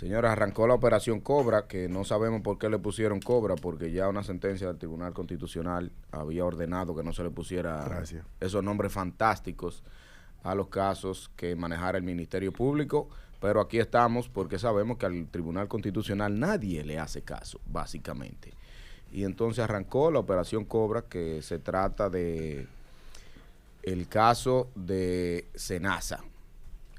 Señora, arrancó la operación Cobra, que no sabemos por qué le pusieron Cobra, porque ya una sentencia del Tribunal Constitucional había ordenado que no se le pusiera esos nombres fantásticos a los casos que manejara el Ministerio Público, pero aquí estamos porque sabemos que al Tribunal Constitucional nadie le hace caso, básicamente. Y entonces arrancó la operación Cobra, que se trata de el caso de Senasa,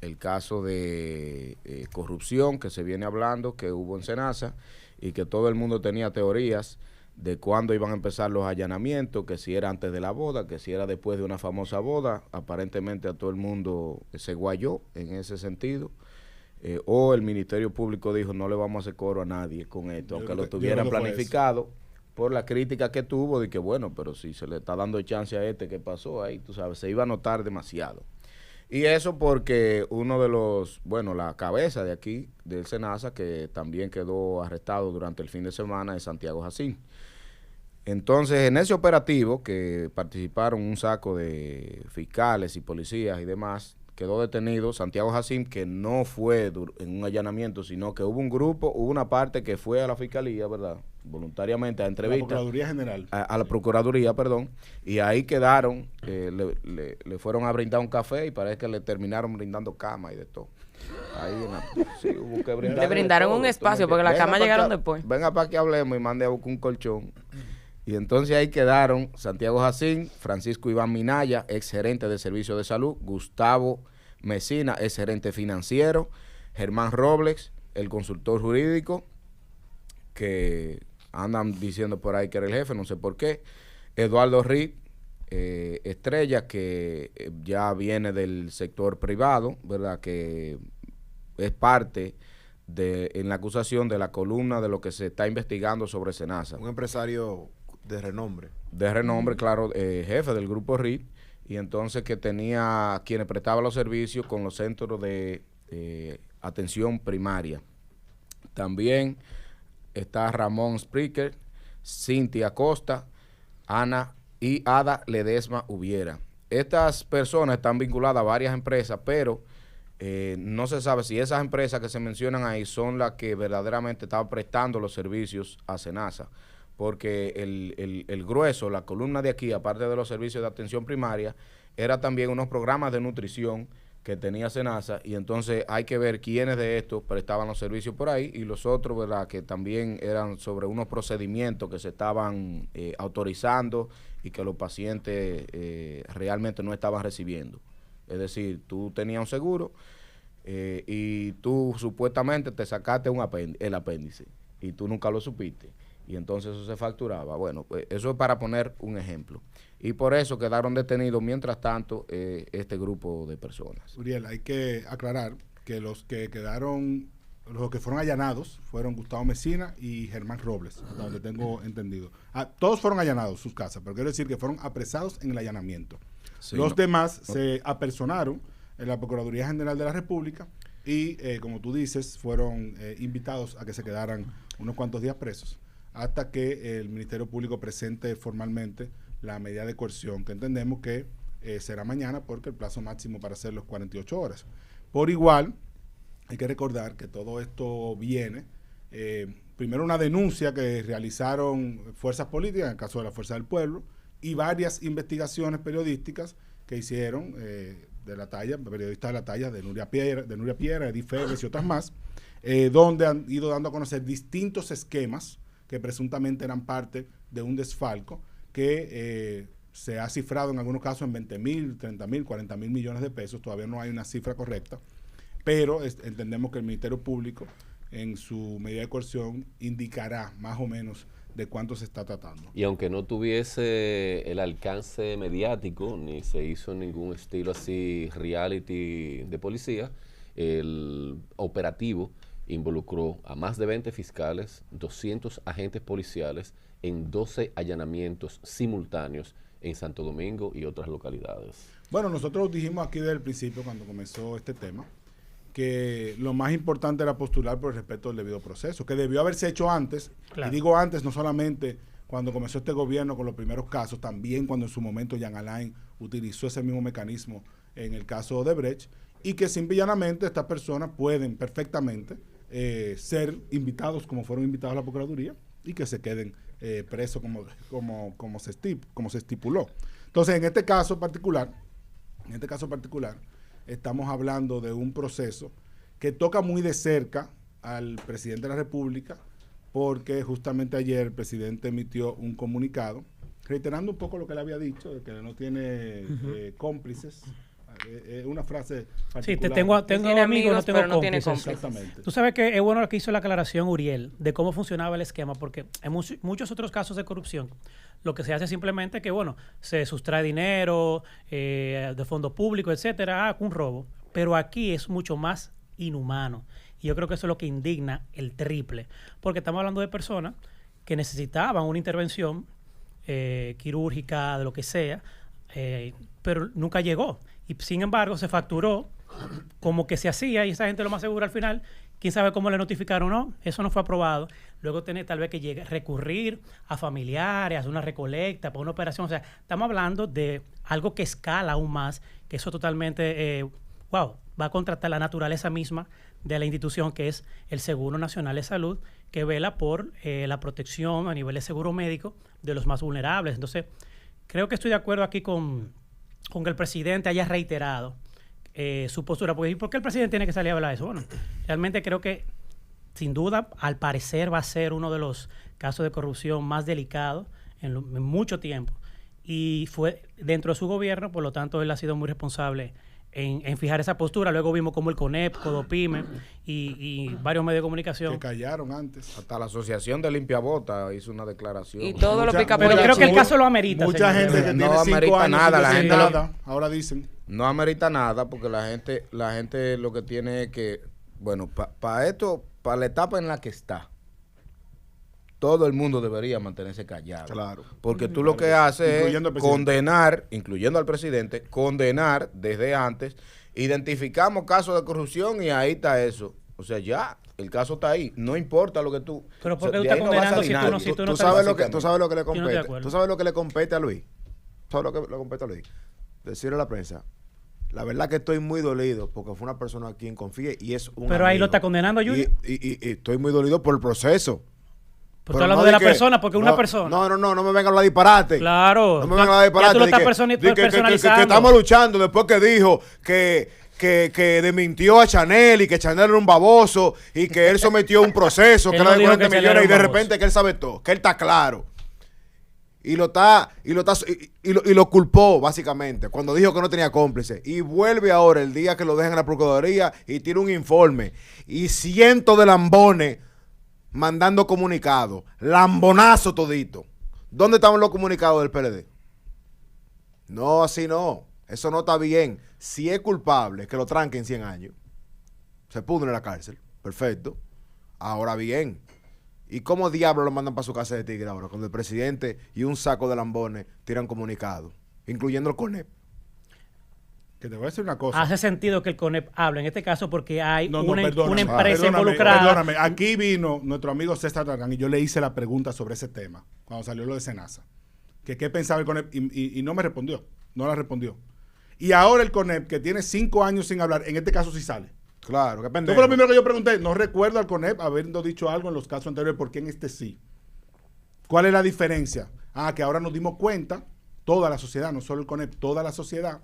el caso de corrupción que se viene hablando, que hubo en Senasa, y que todo el mundo tenía teorías de cuándo iban a empezar los allanamientos, que si era antes de la boda, que si era después de una famosa boda. Aparentemente a todo el mundo se guayó en ese sentido. O el Ministerio Público dijo, no le vamos a hacer coro a nadie con esto, aunque lo tuvieran planificado, por la crítica que tuvo, de que bueno, pero si se le está dando chance a este, ¿qué pasó ahí? Tú sabes, se iba a notar demasiado. Y eso porque uno de los, bueno, la cabeza de aquí, del Senasa, que también quedó arrestado durante el fin de semana, es Santiago Jacín. Entonces, en ese operativo, que participaron un saco de fiscales y policías y demás, quedó detenido Santiago Jacín, que no fue en un allanamiento, sino que hubo un grupo, hubo una parte que fue a la fiscalía, ¿verdad?, voluntariamente a entrevista. A la Procuraduría General. A la Procuraduría, perdón, y ahí quedaron, le fueron a brindar un café y parece que le terminaron brindando cama y de todo. Ahí sí, hubo que brindar. Le brindaron un espacio porque las camas llegaron después. Venga para que hablemos y mande a buscar un colchón. Y entonces ahí quedaron Santiago Jacín, Francisco Iván Minaya, ex gerente de Servicio de Salud, Gustavo Mesina, ex gerente financiero, Germán Robles, el consultor jurídico, que andan diciendo por ahí que era el jefe, no sé por qué, Eduardo Reed, Estrella, que ya viene del sector privado, ¿verdad?, que es parte en la acusación de la columna de lo que se está investigando sobre Senasa. Un empresario de renombre. De renombre, claro, jefe del grupo RIT, y entonces que tenía quienes prestaban los servicios con los centros de atención primaria. También está Ramón Spreaker, Cintia Costa, Ana y Ada Ledesma Hubiera. Estas personas están vinculadas a varias empresas, pero no se sabe si esas empresas que se mencionan ahí son las que verdaderamente estaban prestando los servicios a Senasa, porque el grueso, la columna de aquí, aparte de los servicios de atención primaria, era también unos programas de nutrición que tenía Senasa, y entonces hay que ver quiénes de estos prestaban los servicios por ahí, y los otros, ¿verdad?, que también eran sobre unos procedimientos que se estaban autorizando y que los pacientes realmente no estaban recibiendo. Es decir, tú tenías un seguro y tú supuestamente te sacaste el apéndice y tú nunca lo supiste, y entonces eso se facturaba. Bueno, pues eso es para poner un ejemplo. Y por eso quedaron detenidos, mientras tanto, este grupo de personas. Uriel, hay que aclarar que los que fueron allanados fueron Gustavo Mesina y Germán Robles, hasta donde tengo entendido. Todos fueron allanados sus casas, pero quiero decir que fueron apresados en el allanamiento. Sí, los demás se apersonaron en la Procuraduría General de la República y, como tú dices, fueron invitados a que se quedaran unos cuantos días presos hasta que el Ministerio Público presente formalmente la medida de coerción, que entendemos que será mañana, porque el plazo máximo para hacerlo es 48 horas. Por igual, hay que recordar que todo esto viene, primero una denuncia que realizaron fuerzas políticas, en el caso de la Fuerza del Pueblo, y varias investigaciones periodísticas que hicieron de la talla, periodistas de la talla de Nuria Piera, Edith Febres y otras más, donde han ido dando a conocer distintos esquemas que presuntamente eran parte de un desfalco que se ha cifrado en algunos casos en 20,000, 30,000, 40,000 millones de pesos. Todavía no hay una cifra correcta, pero entendemos que el Ministerio Público en su medida de coerción indicará más o menos de cuánto se está tratando. Y aunque no tuviese el alcance mediático, ni se hizo ningún estilo así reality de policía, el operativo involucró a más de 20 fiscales, 200 agentes policiales en 12 allanamientos simultáneos en Santo Domingo y otras localidades. Bueno, nosotros dijimos aquí desde el principio, cuando comenzó este tema, que lo más importante era postular por el respeto del debido proceso, que debió haberse hecho antes, claro. Y digo antes, no solamente cuando comenzó este gobierno con los primeros casos, también cuando en su momento Jean Alain utilizó ese mismo mecanismo en el caso de Odebrecht, y que simple y llanamente estas personas pueden perfectamente ser invitados como fueron invitados a la Procuraduría y que se queden presos como se estipuló. Entonces, en este caso particular, estamos hablando de un proceso que toca muy de cerca al presidente de la República, porque justamente ayer el presidente emitió un comunicado reiterando un poco lo que él había dicho, de que no tiene cómplices. Una frase particular. Sí, tengo amigos, no tengo cómplices. Exactamente. Tú sabes que es bueno lo que hizo la aclaración Uriel de cómo funcionaba el esquema, porque en muchos otros casos de corrupción lo que se hace simplemente que, se sustrae dinero de fondos públicos, etcétera, un robo. Pero aquí es mucho más inhumano. Y yo creo que eso es lo que indigna el triple, porque estamos hablando de personas que necesitaban una intervención quirúrgica, de lo que sea, pero nunca llegó. Y sin embargo se facturó como que se hacía y esa gente lo más seguro al final, quién sabe cómo le notificaron o no, eso no fue aprobado. Luego tener tal vez que recurrir a familiares, hacer una recolecta para una operación. O sea, estamos hablando de algo que escala aún más, que eso totalmente, va a contratar la naturaleza misma de la institución, que es el Seguro Nacional de Salud, que vela por la protección a nivel de seguro médico de los más vulnerables. Entonces, creo que estoy de acuerdo aquí con que el presidente haya reiterado su postura. Porque, ¿por qué el presidente tiene que salir a hablar de eso? Bueno, realmente creo que, sin duda, al parecer va a ser uno de los casos de corrupción más delicados en mucho tiempo. Y fue dentro de su gobierno, por lo tanto, él ha sido muy responsable en fijar esa postura. Luego vimos como el CONEP, Codopime y varios medios de comunicación. Que callaron antes. Hasta la Asociación de Limpiabota hizo una declaración. Y todo lo pica. Pero creo que el caso lo amerita. Mucha gente que no tiene 5 amerita años nada, la gente ahora dicen. No amerita nada porque la gente lo que tiene es que, para esto, para la etapa en la que está, todo el mundo debería mantenerse callado. Claro. Porque tú lo que haces es condenar, incluyendo al presidente, condenar desde antes, identificamos casos de corrupción y ahí está eso. O sea, ya, el caso está ahí. No importa lo que tú... Pero ¿por qué tú estás condenando si tú no sabes lo que le compete? No, ¿Tú sabes lo que le compete a Luis? ¿Sabes lo que le compete a Luis? Decirle a la prensa, la verdad que estoy muy dolido porque fue una persona a quien confié y es un Pero ahí amigo. lo está condenando, Julio. Y estoy muy dolido por el proceso. Pero estoy hablando de la persona, porque es una persona. No me vengan a hablar disparate. Claro. No me vengan a hablar disparate. Ya tú lo estás personalizando. Que estamos luchando después que dijo que desmintió a Chanel y que Chanel era un baboso y que él sometió un proceso que era de 40 millones y de repente que él sabe todo, que él está claro. Y lo culpó, básicamente, cuando dijo que no tenía cómplice. Y vuelve ahora el día que lo dejan en la Procuraduría y tiene un informe. Y cientos de lambones mandando comunicados. Lambonazo todito. ¿Dónde estaban los comunicados del PLD? No, así no. Eso no está bien. Si es culpable, que lo tranquen 100 años. Se pudre en la cárcel. Perfecto. Ahora bien, ¿y cómo diablos lo mandan para su casa de tigre ahora? Cuando el presidente y un saco de lambones tiran comunicados, incluyendo el CONEP. Que te voy a decir una cosa. Hace sentido que el CONEP hable en este caso porque hay una Perdóname, empresa involucrada. Aquí vino nuestro amigo César Tarrán y yo le hice la pregunta sobre ese tema cuando salió lo de Senasa. Que qué pensaba el CONEP y no me respondió. No la respondió. Y ahora el CONEP, que tiene 5 años sin hablar, en este caso sí sale. Claro, qué pendejo. Eso fue lo primero que yo pregunté. No recuerdo al CONEP habiendo dicho algo en los casos anteriores, ¿por qué en este sí? ¿Cuál es la diferencia? Que ahora nos dimos cuenta, toda la sociedad, no solo el CONEP, toda la sociedad,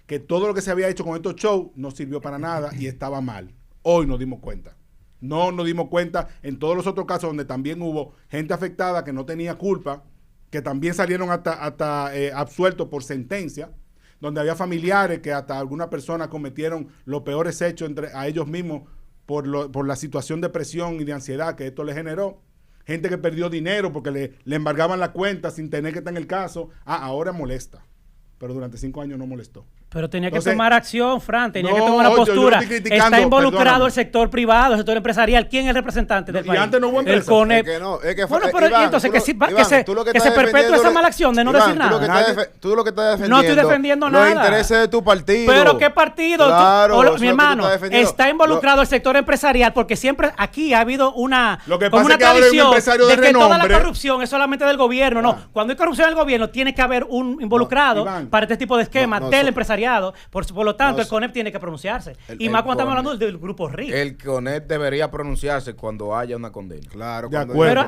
que todo lo que se había hecho con estos shows no sirvió para nada y estaba mal. Hoy nos dimos cuenta. No nos dimos cuenta en todos los otros casos donde también hubo gente afectada que no tenía culpa, que también salieron hasta absueltos por sentencia, donde había familiares que hasta algunas personas cometieron los peores hechos a ellos mismos por la situación de presión y de ansiedad que esto les generó. Gente que perdió dinero porque le embargaban la cuenta sin tener que estar en el caso. Ahora molesta. Pero durante 5 años no molestó. Pero tenía que tomar acción, Fran, tenía que tomar una postura. Está involucrado el sector privado, el sector empresarial. ¿Quién es el representante del país? Y antes no hubo empresa. El CONEP. Bueno, pero Iván, entonces que se perpetúe esa mala acción de no decir nada. Tú lo que estás defendiendo. No estoy defendiendo nada. Los intereses de tu partido. ¿Pero qué partido? Claro, mi hermano, está involucrado el sector empresarial porque siempre aquí ha habido una tradición de que toda la corrupción es solamente del gobierno. No, cuando hay corrupción del gobierno tiene que haber un involucrado para este tipo de esquemas del empresariado. variado. Por lo tanto, el CONEP tiene que pronunciarse. Y más cuando estamos hablando del grupo RIC. El CONEP debería pronunciarse cuando haya una condena. Claro, de acuerdo.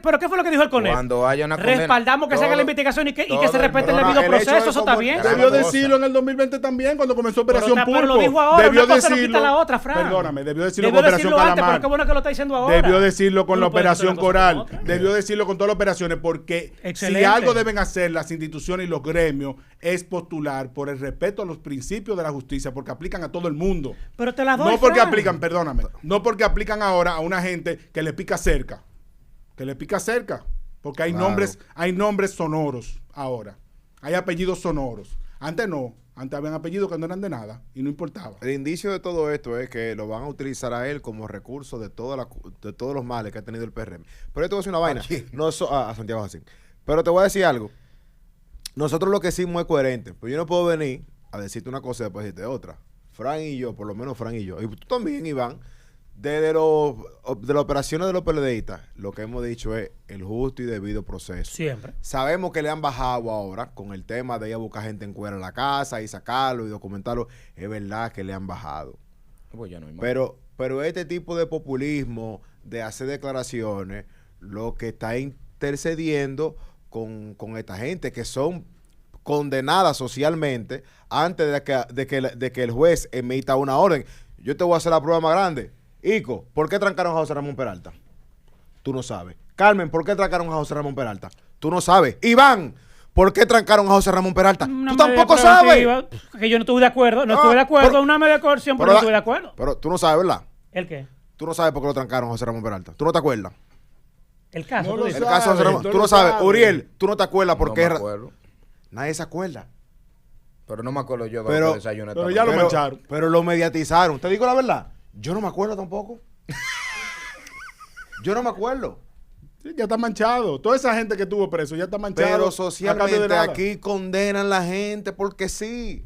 ¿Pero qué fue lo que dijo el CONEP? Cuando haya una condena. Respaldamos que se haga la investigación y que se respete el debido proceso, eso está bien. Debió decirlo en el 2020 también, cuando comenzó Operación Pulpo. Pero lo dijo ahora, debió una cosa no decirlo, quita la otra, Fran. Perdóname, debió decirlo con Operación antes, Calamar. pero qué bueno que lo está diciendo ahora. Debió decirlo con la Operación Coral. Debió Debió decirlo con todas las operaciones, porque Excelente. si algo deben hacer las instituciones y los gremios es postular por el respeto a los principios de la justicia, porque aplican a todo el mundo. Pero te la doy, No porque Fran. aplican, perdóname, no porque aplican ahora a una gente que le pica cerca. Que le pica cerca. Porque hay nombres sonoros ahora. Hay apellidos sonoros. Antes no. Antes habían apellidos que no eran de nada y no importaba. El indicio de todo esto es que lo van a utilizar a él como recurso de todos los males que ha tenido el PRM. Pero yo te voy a decir una vaina. No a Santiago Jacín. Pero te voy a decir algo. Nosotros lo que hicimos es coherente. Pues yo no puedo venir a decirte una cosa y después decirte otra. Fran y yo, por lo menos Fran y yo, y tú también, Iván, de las operaciones de los PLDistas, lo que hemos dicho es el justo y debido proceso. Siempre. Sabemos que le han bajado ahora con el tema de ir a buscar gente en cuera a la casa y sacarlo y documentarlo. Es verdad que le han bajado. Pues ya no hay más. Pero este tipo de populismo, de hacer declaraciones, lo que está intercediendo con esta gente que son condenadas socialmente antes de que el juez emita una orden. Yo te voy a hacer la prueba más grande. Ico, ¿por qué trancaron a José Ramón Peralta? Tú no sabes. Carmen, ¿por qué trancaron a José Ramón Peralta? Tú no sabes. Iván, ¿por qué trancaron a José Ramón Peralta? Tú tampoco sabes. Que yo no estuve de acuerdo. No estuve de acuerdo. Una media coerción, pero no estuve de acuerdo. Pero tú no sabes, ¿verdad? ¿El qué? Tú no sabes por qué lo trancaron a José Ramón Peralta. ¿Tú no te acuerdas? El caso. No lo El caso de José Ramón. Tú no sabes. Uriel, tú no te acuerdas por qué. No me acuerdo. Nadie se acuerda. Pero no me acuerdo yo de Pero- lo que desayuné pero esta ya lo mañana. mancharon. Pero lo mediatizaron. ¿Te digo la verdad? Yo no me acuerdo tampoco. Yo no me acuerdo. Sí, ya está manchado. Toda esa gente que estuvo preso ya está manchado. Pero a cambio de socialmente nada. aquí condenan la gente porque sí.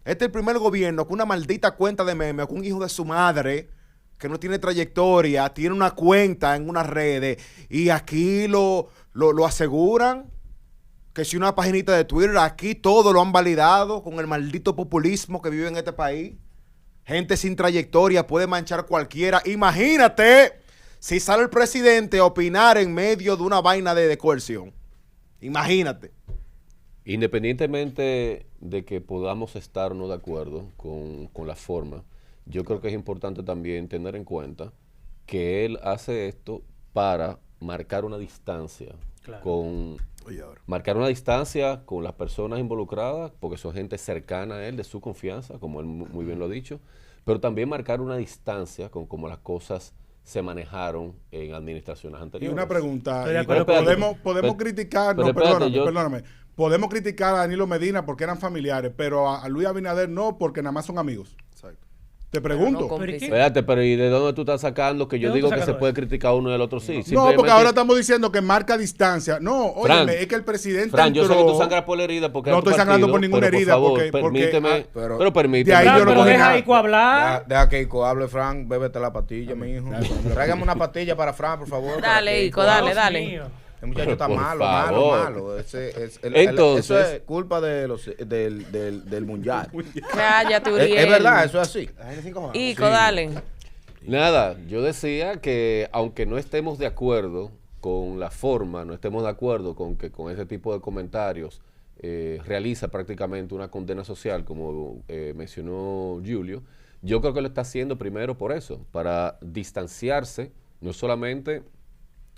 Este es el primer gobierno con una maldita cuenta de memes, con un hijo de su madre que no tiene trayectoria, tiene una cuenta en unas redes y aquí lo aseguran que si una paginita de Twitter, aquí todo lo han validado con el maldito populismo que vive en este país. Gente sin trayectoria puede manchar cualquiera. Imagínate si sale el presidente a opinar en medio de una vaina de coerción. Imagínate. Independientemente de que podamos estar o no de acuerdo con la forma, yo creo que es importante también tener en cuenta que él hace esto para marcar una distancia marcar una distancia con las personas involucradas, porque son gente cercana a él, de su confianza, como él muy bien lo ha dicho, pero también marcar una distancia con cómo las cosas se manejaron en administraciones Y anteriores. una pregunta. Estoy de Ico, acuerdo. podemos criticar, pero no, espérate, perdóname. Podemos criticar a Danilo Medina porque eran familiares, pero a Luis Abinader no, porque nada más son amigos. Exacto. Te pregunto. no, ¿Pero y qué? Espérate, pero ¿y de dónde tú estás sacando que yo ¿De dónde digo tú que se sacas puede eso? criticar uno y el otro sí? No, porque Simplemente- ahora estamos diciendo que marca distancia. No, Fran, óyeme, es que el presidente Fran, yo sé que entró- tú sangras por la herida porque No es tu estoy sangrando partido, por ninguna pero herida, favor, porque- permíteme, pero- pero permíteme. de ahí Fran, yo no pero cogí deja nada. a Ico hablar. Deja que Ico hable, Fran. Bébete la pastilla, mi hijo. Tráigame una pastilla para Fran, por favor. para Dale, que Ico, dale, Dios dale. mío. Este muchacho está Por malo, favor. malo. Entonces- eso es culpa de del mundial. Cállate, Uriel. Es verdad, eso es así. Ico, dale. Nada, yo decía que aunque no estemos de acuerdo con la forma, no estemos de acuerdo con que con ese tipo de comentarios realiza prácticamente una condena social, como mencionó Julio, yo creo que lo está haciendo primero por eso, para distanciarse no solamente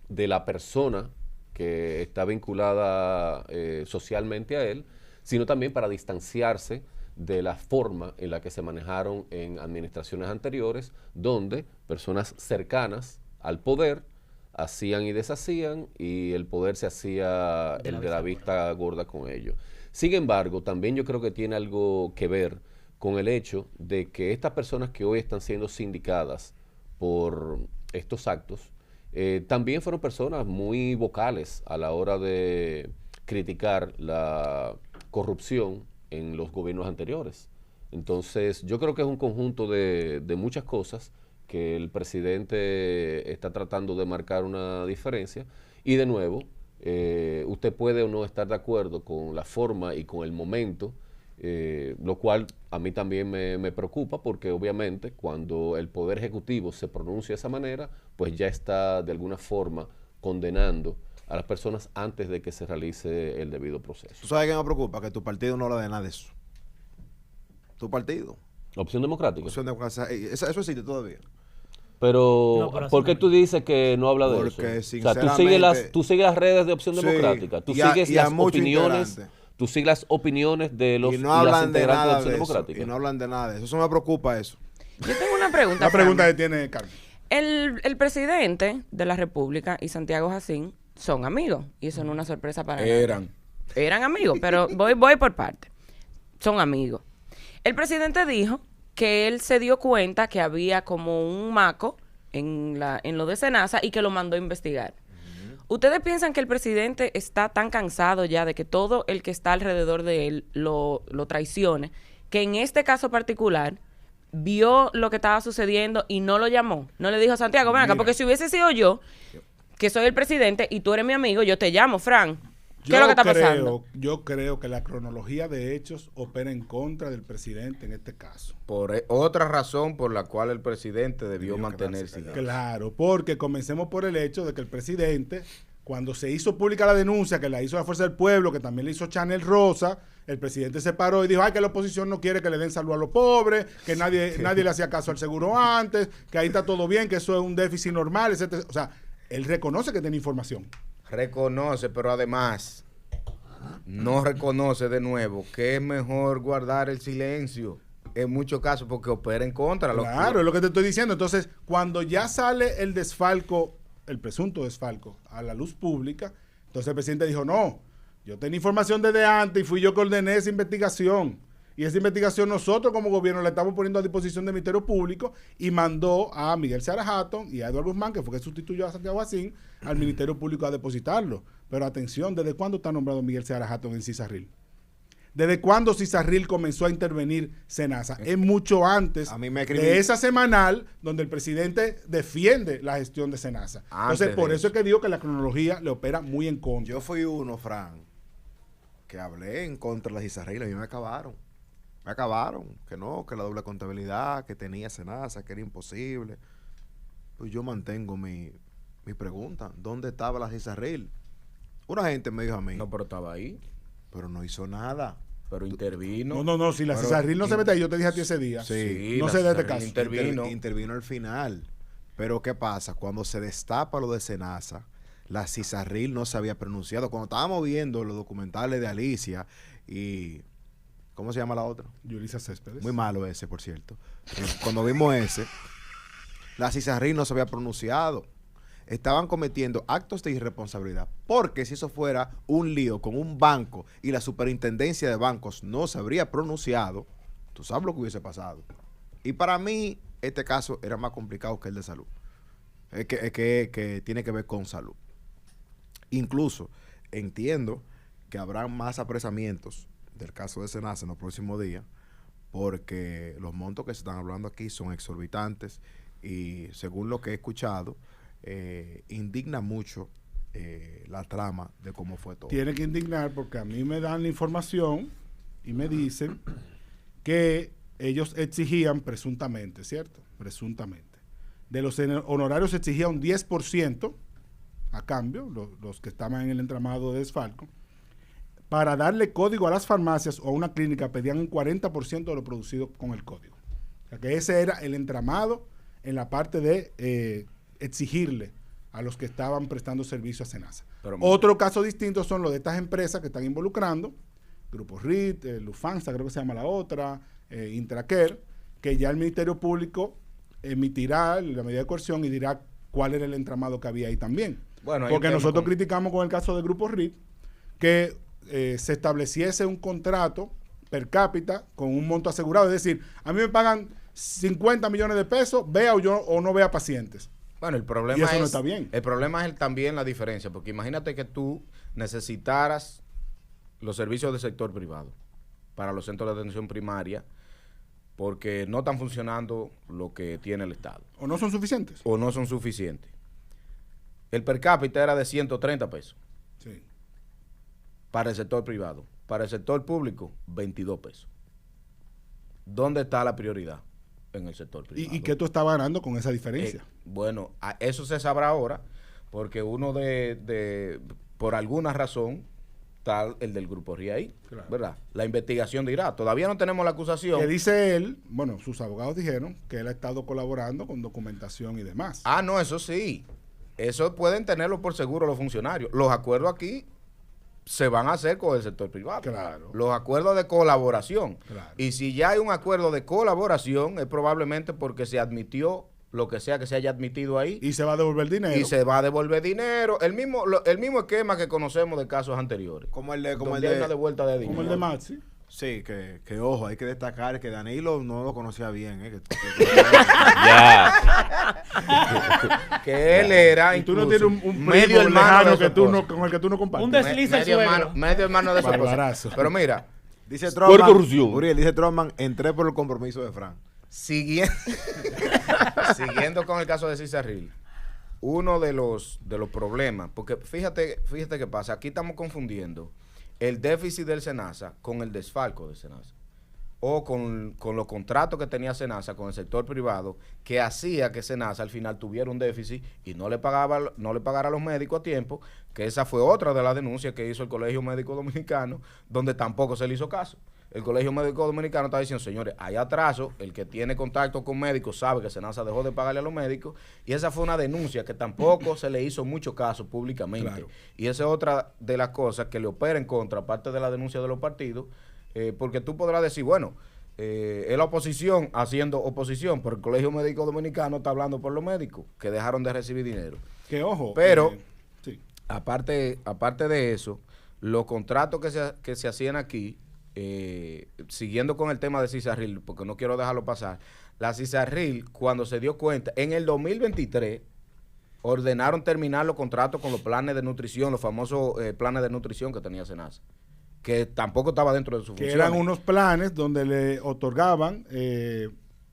de la persona que está vinculada socialmente a él, sino también para distanciarse de la forma en la que se manejaron en administraciones anteriores, donde personas cercanas al poder hacían y deshacían y el poder se hacía el de la vista gorda con ellos. Sin embargo, también yo creo que tiene algo que ver con el hecho de que estas personas que hoy están siendo sindicadas por estos actos, también fueron personas muy vocales a la hora de criticar la corrupción en los gobiernos anteriores. Entonces, yo creo que es un conjunto de muchas cosas que el presidente está tratando de marcar una diferencia. Y de nuevo, usted puede o no estar de acuerdo con la forma y con el momento Lo cual a mí también me preocupa porque obviamente cuando el Poder Ejecutivo se pronuncia de esa manera, pues ya está de alguna forma condenando a las personas antes de que se realice el debido proceso. ¿Tú sabes qué me preocupa? Que tu partido no habla de nada de eso. Tu partido. Opción Democrática. Opción Democrática. Eso existe todavía. Pero, No, ¿por qué tú dices que no habla de Porque, eso? O sea, tú sigues las redes de Opción Sí, Democrática, tú y a- sigues y a las muchos opiniones, integrantes. tú sigues las opiniones de los Y no y las hablan de integrantes de nada Opción de eso. Democrática. Y no hablan de nada de eso. Eso me preocupa eso. Yo tengo una pregunta. La pregunta Fran. que tiene Carmen. El presidente de la República y Santiago Jacín son amigos. Y eso no es una sorpresa para nadie. Eran amigos, pero voy por parte. Son amigos. El presidente dijo que él se dio cuenta que había como un maco en lo de Senasa y que lo mandó a investigar. ¿Ustedes piensan que el presidente está tan cansado ya de que todo el que está alrededor de él lo traicione, que en este caso particular vio lo que estaba sucediendo y no lo llamó? No le dijo a Santiago, ven acá, porque si hubiese sido yo, que soy el presidente y tú eres mi amigo, yo te llamo, Fran. ¿Qué es lo que está pasando? Yo creo que la cronología de hechos opera en contra del presidente en este caso. Por otra razón por la cual el presidente debió mantenerse. Claro, porque comencemos por el hecho de que el presidente, cuando se hizo pública la denuncia, que la hizo la Fuerza del Pueblo, que también la hizo Chanel Rosa, el presidente se paró y dijo, ay, que la oposición no quiere que le den salud a los pobres, que nadie le hacía caso al seguro antes, que ahí está todo bien, que eso es un déficit normal, etc. O sea, él reconoce que tiene información. Reconoce, pero además no reconoce de nuevo que es mejor guardar el silencio en muchos casos porque opera en contra. Claro, es lo que te estoy diciendo. Entonces, cuando ya sale el desfalco, el presunto desfalco, a la luz pública, entonces el presidente dijo, no, yo tenía información desde antes y fui yo que ordené esa investigación. Y esa investigación nosotros como gobierno la estamos poniendo a disposición del Ministerio Público y mandó a Miguel Seara Hatton y a Eduardo Guzmán, que fue que sustituyó a Santiago Jacín, al Ministerio Público a depositarlo. Pero atención, ¿desde cuándo está nombrado Miguel Seara Hatton en Cisarril? ¿Desde cuándo Cisarril comenzó a intervenir Senasa? Es mucho antes de esa semanal donde el presidente defiende la gestión de Senasa. Entonces, por eso es que digo que la cronología le opera muy en contra. Yo fui uno, Fran, que hablé en contra de la Cisarril. A mí me acabaron, que no, que la doble contabilidad que tenía Senasa, que era imposible. Pues yo mantengo mi pregunta, ¿dónde estaba la Cisarril? Una gente me dijo a mí, No, pero estaba ahí, pero no hizo nada. pero intervino. No, si la Cisarril no se mete ahí, yo te dije a ti ese día. Sí, no la se da este Cisarril caso. Intervino al final. Pero ¿qué pasa? Cuando se destapa lo de Senasa, la Cisarril no se había pronunciado. Cuando estábamos viendo los documentales de Alicia y... ¿Cómo se llama la otra? Yulisa Céspedes. Muy malo ese, por cierto. Cuando vimos ese, la Cisarril no se había pronunciado. Estaban cometiendo actos de irresponsabilidad. Porque si eso fuera un lío con un banco y la superintendencia de bancos no se habría pronunciado, tú sabes lo que hubiese pasado. Y para mí, este caso era más complicado que el de salud. Que tiene que ver con salud. Incluso entiendo que habrán más apresamientos del caso de Senasa en los próximos días, porque los montos que se están hablando aquí son exorbitantes y según lo que he escuchado, indigna mucho la trama de cómo fue todo. Tiene que indignar porque a mí me dan la información y me dicen que ellos exigían presuntamente, ¿cierto? Presuntamente. De los honorarios se exigía un 10% a cambio, los que estaban en el entramado de desfalco. Para darle código a las farmacias o a una clínica pedían un 40% de lo producido con el código. O sea que ese era el entramado en la parte de exigirle a los que estaban prestando servicio a Senasa. Otro caso distinto son los de estas empresas que están involucrando, Grupo RIT, Lufthansa, creo que se llama la otra, Intracare, que ya el Ministerio Público emitirá la medida de coerción y dirá cuál era el entramado que había ahí también. Bueno, porque nosotros criticamos con el caso de Grupo RIT que se estableciese un contrato per cápita con un monto asegurado. Es decir, a mí me pagan 50 millones de pesos, vea o no vea pacientes. Bueno, el problema y eso es, no está bien. El problema es también la diferencia, porque imagínate que tú necesitaras los servicios del sector privado para los centros de atención primaria porque no están funcionando lo que tiene el Estado. ¿O no son suficientes? O no son suficientes. El per cápita era de 130 pesos. Sí. Para el sector privado. para el sector público, 22 pesos. ¿Dónde está la prioridad? En el sector privado. ¿Y qué tú estabas ganando con esa diferencia? Bueno, eso se sabrá ahora, porque uno por alguna razón, tal el del Grupo RIAI, claro, ¿verdad? La investigación dirá, todavía no tenemos la acusación. Que dice él, bueno, sus abogados dijeron que él ha estado colaborando con documentación y demás. Ah, no, eso sí. Eso pueden tenerlo por seguro los funcionarios. Los acuerdos aquí se van a hacer con el sector privado. Claro. Los acuerdos de colaboración. Claro. Y si ya hay un acuerdo de colaboración, es probablemente porque se admitió lo que sea que se haya admitido ahí. Y se va a devolver dinero. Y se va a devolver dinero. El mismo esquema que conocemos de casos anteriores. Como el de una devuelta de dinero. Como el de Maxi. Sí, que ojo, hay que destacar que Danilo no lo conocía bien. Ya. Que él era y tú no tienes un medio hermano que tú no, con el que tú no compartes. Un desliz del suegro. Medio hermano de su esposa. Pero mira, dice por Trotman, corrupción. Uriel, dice Trotman, entré por el compromiso de Fran. siguiendo con el caso de Cizarril, uno de los problemas, porque fíjate qué pasa, aquí estamos confundiendo el déficit del SENASA con el desfalco del SENASA, o con los contratos que tenía SENASA con el sector privado, que hacía que SENASA al final tuviera un déficit y no le pagara a los médicos a tiempo, que esa fue otra de las denuncias que hizo el Colegio Médico Dominicano, donde tampoco se le hizo caso. El Colegio Médico Dominicano está diciendo, señores, hay atraso, el que tiene contacto con médicos sabe que SENASA dejó de pagarle a los médicos, y esa fue una denuncia que tampoco se le hizo mucho caso públicamente. Claro. Y esa es otra de las cosas que le opera en contra, aparte de la denuncia de los partidos, porque tú podrás decir, bueno, es la oposición haciendo oposición, pero el Colegio Médico Dominicano está hablando por los médicos, que dejaron de recibir dinero. Que ojo. Pero, sí. aparte de eso, los contratos que se hacían aquí, siguiendo con el tema de Cizarril, porque no quiero dejarlo pasar, la Cizarril, cuando se dio cuenta, en el 2023, ordenaron terminar los contratos con los planes de nutrición, los famosos planes de nutrición que tenía SENASA, que tampoco estaba dentro de su función. Que eran unos planes donde le otorgaban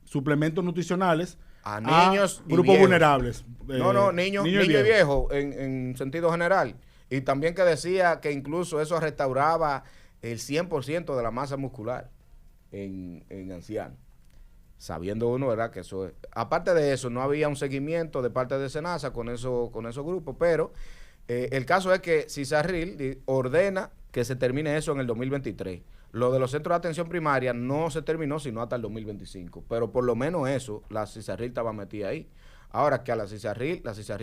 suplementos nutricionales a niños y grupos vulnerables. Niños y viejos en sentido general. Y también que decía que incluso eso restauraba el 100% de la masa muscular en ancianos. Sabiendo uno, ¿verdad? Que eso es. Aparte de eso, no había un seguimiento de parte de SENASA con esos grupos, pero el caso es que Cizarril ordena que se termine eso en el 2023. Lo de los centros de atención primaria no se terminó sino hasta el 2025, pero por lo menos eso, la Cizarril estaba metida ahí. Ahora que a la Cizarril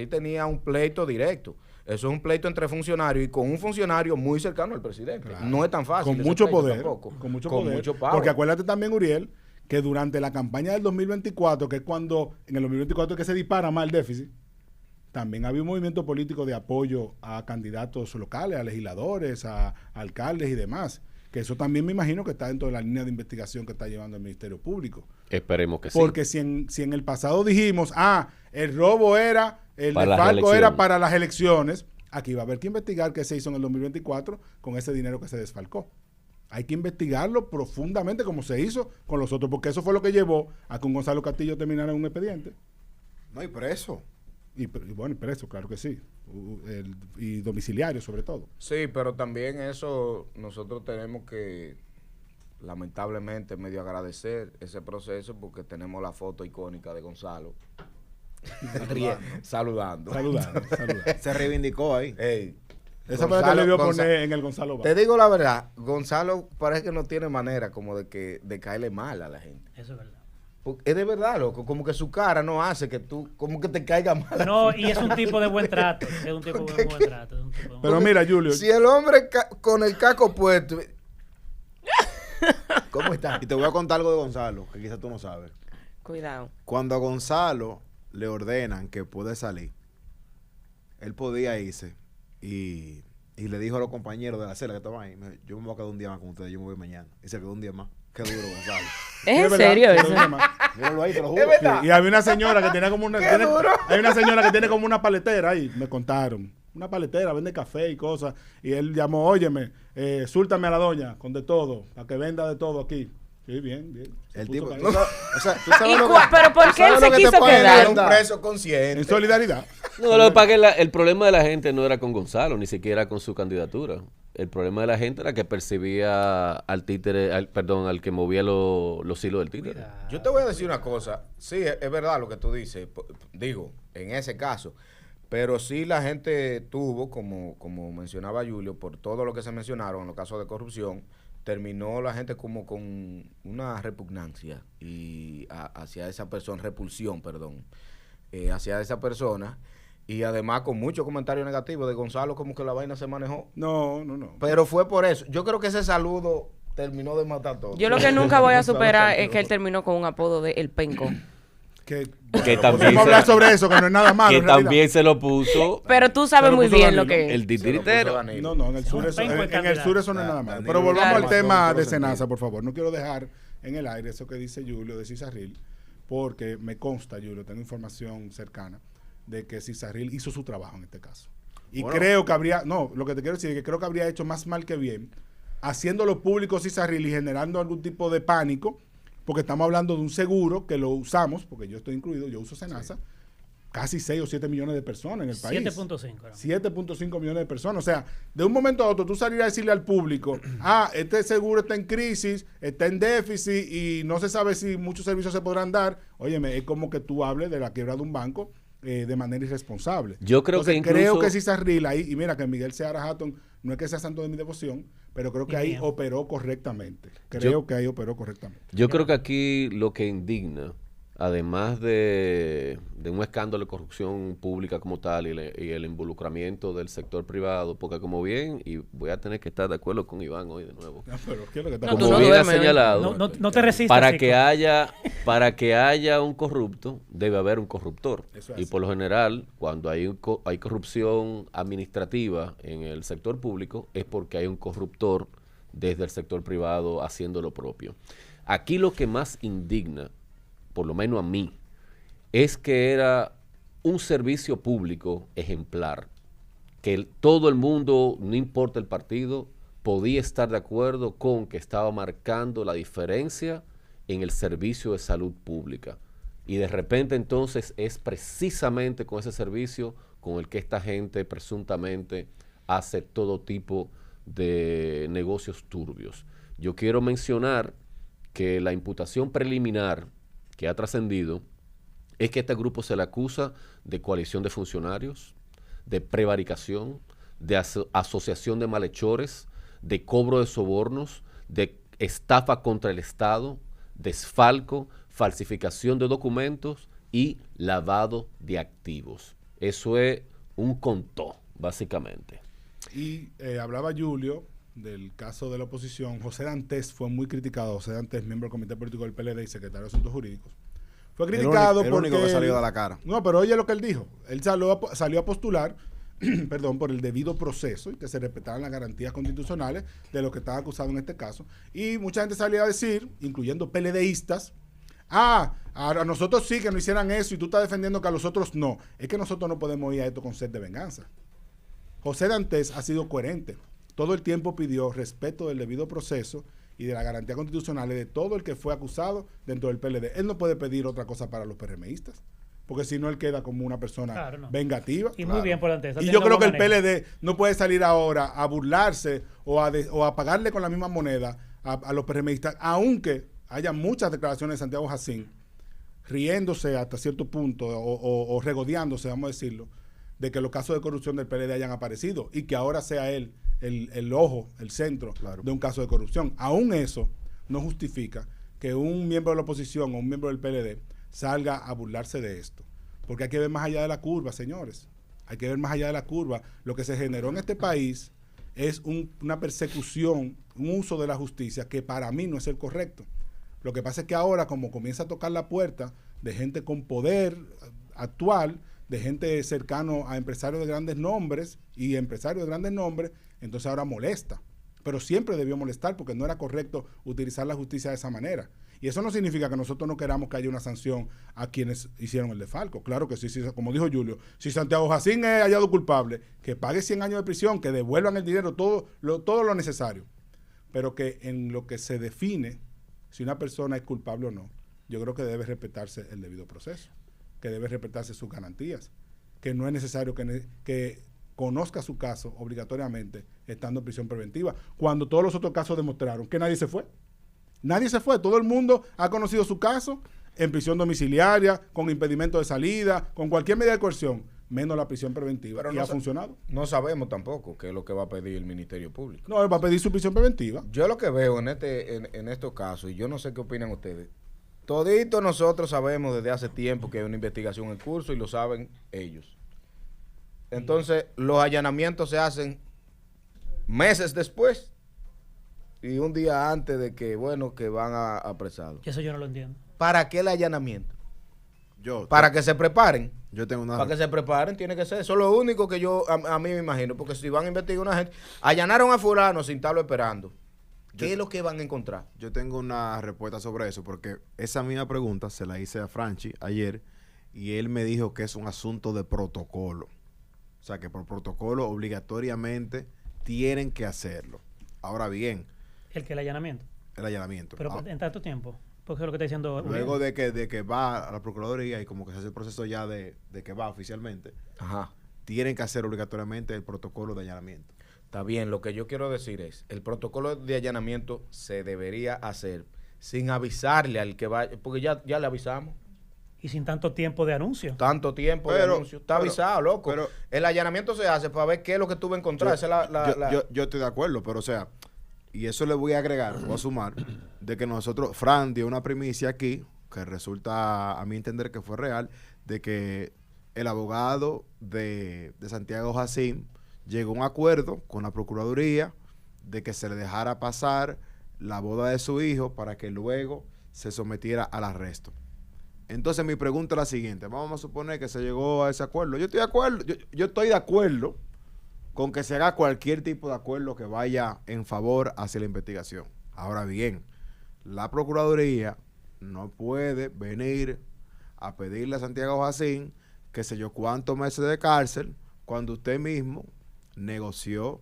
tenía un pleito directo. Eso es un pleito entre funcionarios y con un funcionario muy cercano al presidente. Claro. No es tan fácil. Con mucho poder. Con mucho poder. Porque acuérdate también, Uriel, que durante la campaña del 2024, que es cuando en el 2024 es que se dispara más el déficit, también había un movimiento político de apoyo a candidatos locales, a legisladores, a alcaldes y demás. Que eso también me imagino que está dentro de la línea de investigación que está llevando el Ministerio Público. Esperemos que sí. Porque si en el pasado dijimos, el robo era, el desfalco era para las elecciones, aquí va a haber que investigar qué se hizo en el 2024 con ese dinero que se desfalcó. Hay que investigarlo profundamente como se hizo con los otros, porque eso fue lo que llevó a que un Gonzalo Castillo terminara en un expediente. No, y preso. Y preso, claro que sí. Y domiciliario sobre todo. Sí, pero también eso nosotros tenemos que lamentablemente medio agradecer ese proceso, porque tenemos la foto icónica de Gonzalo saludando. Se reivindicó ahí. Esa fue la que le dio poner en el Gonzalo. Te digo la verdad, Gonzalo parece que no tiene manera como de caerle mal a la gente. Eso es verdad. Es de verdad, loco, como que su cara no hace que tú, como que te caiga mal. No, y es un tipo de buen trato. Es un tipo de buen trato. Pero mira, Julio. Si el hombre con el caco puesto. ¿Cómo está? Y te voy a contar algo de Gonzalo, que quizás tú no sabes. Cuidado. Cuando a Gonzalo le ordenan que puede salir, él podía irse y le dijo a los compañeros de la celda que estaban ahí, yo me voy a quedar un día más con ustedes, yo me voy mañana. Y se quedó un día más. Qué duro, Gonzalo. ¿Es en serio eso? Míralo ahí, te lo juro. ¿Es verdad? Sí, y había una señora que tenía como hay una señora que tiene como una paletera ahí, me contaron. Una paletera, vende café y cosas. Y él llamó, óyeme, súltame a la doña con de todo, para que venda de todo aquí. Sí, bien. El tipo, ¿tú sabes ¿Pero por qué él se quiso quedar? Un preso consciente. en solidaridad. No, lo que pasa es que el problema de la gente no era con Gonzalo, ni siquiera con su candidatura. el problema de la gente era que percibía al títere, al que movía los hilos del títere. Cuidado. Yo te voy a decir una cosa. Sí, es verdad lo que tú dices. Digo, en ese caso. Pero sí la gente tuvo, como mencionaba Julio, por todo lo que se mencionaron en los casos de corrupción, terminó la gente como con una repugnancia y hacia esa persona, repulsión, perdón, hacia esa persona. Y además con muchos comentarios negativos de Gonzalo, como que la vaina se manejó. No. Pero fue por eso. Yo creo que ese saludo terminó de matar todo. Yo lo que nunca voy a superar es que él terminó con un apodo de El Penco. Que también hablar sobre eso, que no es nada malo. Que también se lo puso. Pero tú sabes muy bien lo que es. El titiritero. No, en el sur eso no es nada malo. Pero volvamos al tema de Senasa, por favor. No quiero dejar en el aire eso que dice Julio de Cisarril, porque me consta, Julio, tengo información cercana de que Cisarril hizo su trabajo en este caso. Y creo que lo que te quiero decir es que creo que habría hecho más mal que bien haciéndolo público Cisarril y generando algún tipo de pánico, porque estamos hablando de un seguro que lo usamos, porque yo estoy incluido, yo uso Senasa, casi 6 o 7 millones de personas en el país. 7.5. 7.5 millones de personas. O sea, de un momento a otro tú salir a decirle al público, este seguro está en crisis, está en déficit y no se sabe si muchos servicios se podrán dar. Óyeme, es como que tú hables de la quiebra de un banco de manera irresponsable. Yo creo que incluso... Creo que Cisarril ahí, y mira que Miguel Seara Hatton no es que sea santo de mi devoción, pero creo que ahí operó correctamente. Yo creo que aquí lo que indigna, además de un escándalo de corrupción pública como tal y el involucramiento del sector privado, porque como bien, y voy a tener que estar de acuerdo con Iván hoy de nuevo, como bien ha señalado, no te resistas, para que haya un corrupto, debe haber un corruptor. Y por lo general, cuando hay corrupción administrativa en el sector público, es porque hay un corruptor desde el sector privado haciendo lo propio. Aquí lo que más indigna, por lo menos a mí, es que era un servicio público ejemplar, que todo el mundo, no importa el partido, podía estar de acuerdo con que estaba marcando la diferencia en el servicio de salud pública. Y de repente entonces es precisamente con ese servicio con el que esta gente presuntamente hace todo tipo de negocios turbios. Yo quiero mencionar que la imputación preliminar que ha trascendido es que a este grupo se le acusa de coalición de funcionarios, de prevaricación, de asociación de malhechores, de cobro de sobornos, de estafa contra el Estado, desfalco, falsificación de documentos y lavado de activos. Eso es un contó, básicamente. Y hablaba Julio del caso de la oposición. José Dantes fue muy criticado. José Dantes, miembro del Comité Político del PLD y secretario de Asuntos Jurídicos. Fue criticado porque... El único que salió de la cara. No, pero oye lo que él dijo. Él salió a postular, perdón, por el debido proceso y que se respetaran las garantías constitucionales de lo que estaba acusado en este caso. Y mucha gente salía a decir, incluyendo PLDistas, a nosotros sí que no hicieran eso y tú estás defendiendo que a los otros no. Es que nosotros no podemos ir a esto con sed de venganza. José Dantes ha sido coherente. Todo el tiempo pidió respeto del debido proceso y de las garantías constitucionales de todo el que fue acusado dentro del PLD. Él no puede pedir otra cosa para los PRMistas, porque si no él queda como una persona vengativa. Y muy bien por Dantes. Y yo creo que el PLD no puede salir ahora a burlarse o a pagarle con la misma moneda a los PRMistas, aunque haya muchas declaraciones de Santiago Jacín riéndose hasta cierto punto o regodeándose, vamos a decirlo, de que los casos de corrupción del PLD hayan aparecido y que ahora sea él el ojo, el centro de un caso de corrupción. Aún eso no justifica que un miembro de la oposición o un miembro del PLD salga a burlarse de esto. Porque hay que ver más allá de la curva, señores. Hay que ver más allá de la curva. Lo que se generó en este país es una persecución, un uso de la justicia que para mí no es el correcto. Lo que pasa es que ahora, como comienza a tocar la puerta de gente con poder actual, de gente cercano a empresarios de grandes nombres y empresarios de grandes nombres, entonces ahora molesta. Pero siempre debió molestar porque no era correcto utilizar la justicia de esa manera. Y eso no significa que nosotros no queramos que haya una sanción a quienes hicieron el desfalco. Claro que sí, como dijo Julio, si Santiago Jacín es hallado culpable, que pague 100 años de prisión, que devuelvan el dinero, todo lo necesario. Pero que en lo que se define si una persona es culpable o no, yo creo que debe respetarse el debido proceso, que debe respetarse sus garantías, que no es necesario que conozca su caso obligatoriamente estando en prisión preventiva, cuando todos los otros casos demostraron que nadie se fue. Nadie se fue, todo el mundo ha conocido su caso en prisión domiciliaria, con impedimento de salida, con cualquier medida de coerción, menos la prisión preventiva. Pero y no ha funcionado. No sabemos tampoco qué es lo que va a pedir el Ministerio Público. No, él va a pedir su prisión preventiva. Yo lo que veo en estos casos, y yo no sé qué opinan ustedes, toditos nosotros sabemos desde hace tiempo que hay una investigación en curso y lo saben ellos. Entonces, los allanamientos se hacen meses después y un día antes de que, que van a apresarlo. Eso yo no lo entiendo. ¿Para qué el allanamiento? Para que se preparen. Yo tengo una... Para que se preparen, tiene que ser. Eso es lo único que yo a mí me imagino. Porque si van a investigar a una gente, allanaron a fulano sin estarlo esperando. ¿Qué es lo que van a encontrar? Yo tengo una respuesta sobre eso, porque esa misma pregunta se la hice a Franchi ayer y él me dijo que es un asunto de protocolo. O sea, que por protocolo obligatoriamente tienen que hacerlo. Ahora bien. ¿El allanamiento? El allanamiento. Pero en tanto tiempo. Porque es lo que está diciendo. Luego de que va a la Procuraduría y como que se hace el proceso ya de que va oficialmente, tienen que hacer obligatoriamente el protocolo de allanamiento. Está bien, lo que yo quiero decir es, el protocolo de allanamiento se debería hacer sin avisarle al que va, porque ya le avisamos. Y sin tanto tiempo de anuncio. Tanto tiempo de anuncio. Está avisado, loco. Pero el allanamiento se hace para ver qué es lo que tú vas a encontrar. Yo estoy de acuerdo, pero o sea, y eso le voy a agregar, voy a sumar, de que nosotros, Fran dio una primicia aquí, que resulta, a mi entender, que fue real, de que el abogado de Santiago Jacín llegó a un acuerdo con la Procuraduría de que se le dejara pasar la boda de su hijo para que luego se sometiera al arresto. Entonces mi pregunta es la siguiente, vamos a suponer que se llegó a ese acuerdo. Yo estoy de acuerdo con que se haga cualquier tipo de acuerdo que vaya en favor hacia la investigación. Ahora bien, la Procuraduría no puede venir a pedirle a Santiago Jacín que sé yo cuántos meses de cárcel cuando usted mismo negoció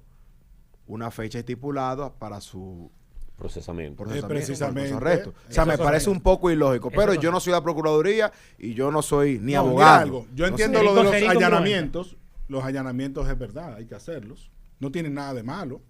una fecha estipulada para su procesamiento. Precisamente. Arresto. O sea, me parece un poco ilógico. Pero yo no soy la Procuraduría y yo no soy ni abogado. Yo entiendo lo de los allanamientos. Los allanamientos es verdad, hay que hacerlos. No tienen nada de malo.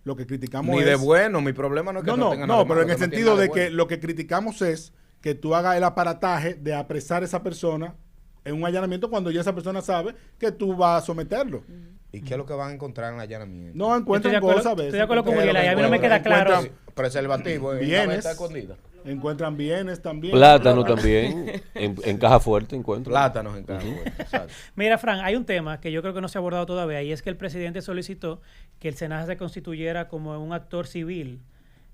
Lo que criticamos ni de bueno, mi problema no es que no tenga nada de malo. No, pero en el sentido de que lo que criticamos es que tú hagas el aparataje de apresar a esa persona en un allanamiento cuando ya esa persona sabe que tú vas a someterlo. ¿Y qué es lo que van a encontrar en el allanamiento? No encuentran cosas a veces. Estoy de acuerdo con Miguel, a mí no me queda claro. Preservativos, bienes, encuentran bienes también. Plátano también, en caja fuerte encuentran. Plátanos en caja fuerte, exacto. Mira, Fran, hay un tema que yo creo que no se ha abordado todavía y es que el presidente solicitó que el SENASA se constituyera como un actor civil.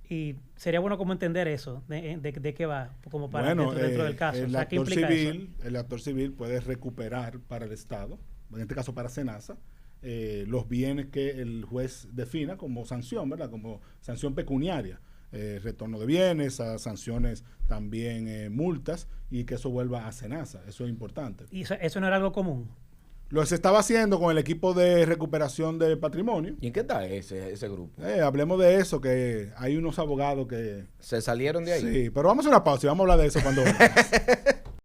Y sería bueno como entender eso, de qué va, como para dentro del caso. El actor civil puede recuperar para el Estado, en este caso para SENASA, los bienes que el juez defina como sanción, ¿verdad? Como sanción pecuniaria. Retorno de bienes, a sanciones también multas, y que eso vuelva a SENASA. Eso es importante. ¿Y eso no era algo común? Lo se estaba haciendo con el equipo de recuperación del patrimonio. ¿Y en qué está ese grupo? Hablemos de eso, que hay unos abogados que... ¿Se salieron de ahí? Sí, pero vamos a una pausa y vamos a hablar de eso cuando...